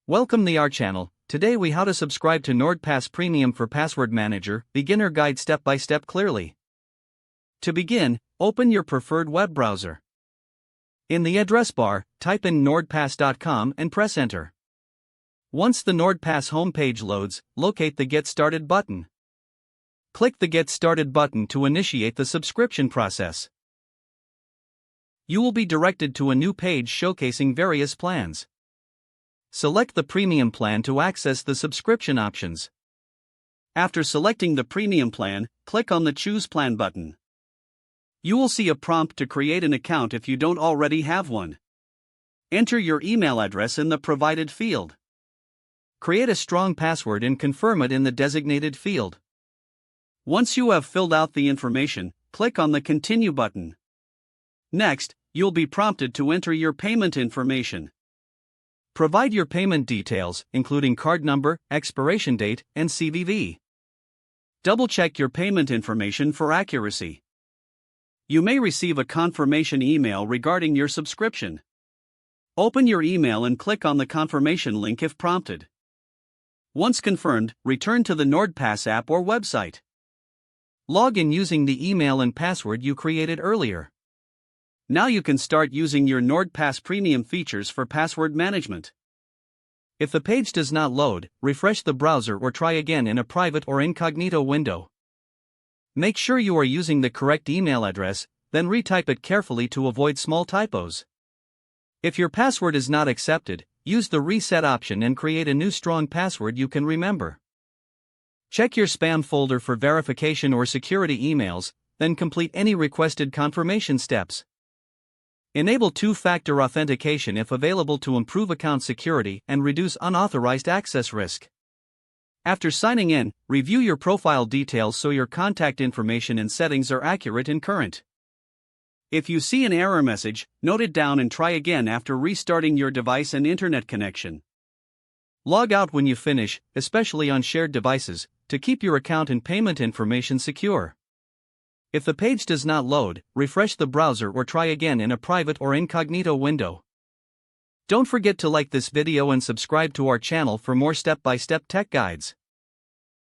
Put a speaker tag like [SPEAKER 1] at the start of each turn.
[SPEAKER 1] Welcome to our channel. Today we how to subscribe to NordPass Premium for Password Manager, beginner guide step by step clearly. To begin, open your preferred web browser. In the address bar, type in nordpass.com and press enter. Once the NordPass homepage loads, locate the Get Started button. Click the Get Started button to initiate the subscription process. You will be directed to a new page showcasing various plans. Select the premium plan to access the subscription options. After selecting the premium plan, click on the Choose Plan button. You will see a prompt to create an account if you don't already have one. Enter your email address in the provided field. Create a strong password and confirm it in the designated field. Once you have filled out the information, click on the Continue button. Next, you'll be prompted to enter your payment information. Provide your payment details, including card number, expiration date, and CVV. Double-check your payment information for accuracy. You may receive a confirmation email regarding your subscription. Open your email and click on the confirmation link if prompted. Once confirmed, return to the NordPass app or website. Log in using the email and password you created earlier. Now you can start using your NordPass Premium features for password management. If the page does not load, refresh the browser or try again in a private or incognito window. Make sure you are using the correct email address, then retype it carefully to avoid small typos. If your password is not accepted, use the reset option and create a new strong password you can remember. Check your spam folder for verification or security emails, then complete any requested confirmation steps. Enable two-factor authentication if available to improve account security and reduce unauthorized access risk. After signing in, review your profile details so your contact information and settings are accurate and current. If you see an error message, note it down and try again after restarting your device and internet connection. Log out when you finish, especially on shared devices, to keep your account and payment information secure. If the page does not load, refresh the browser or try again in a private or incognito window. Don't forget to like this video and subscribe to our channel for more step-by-step tech guides.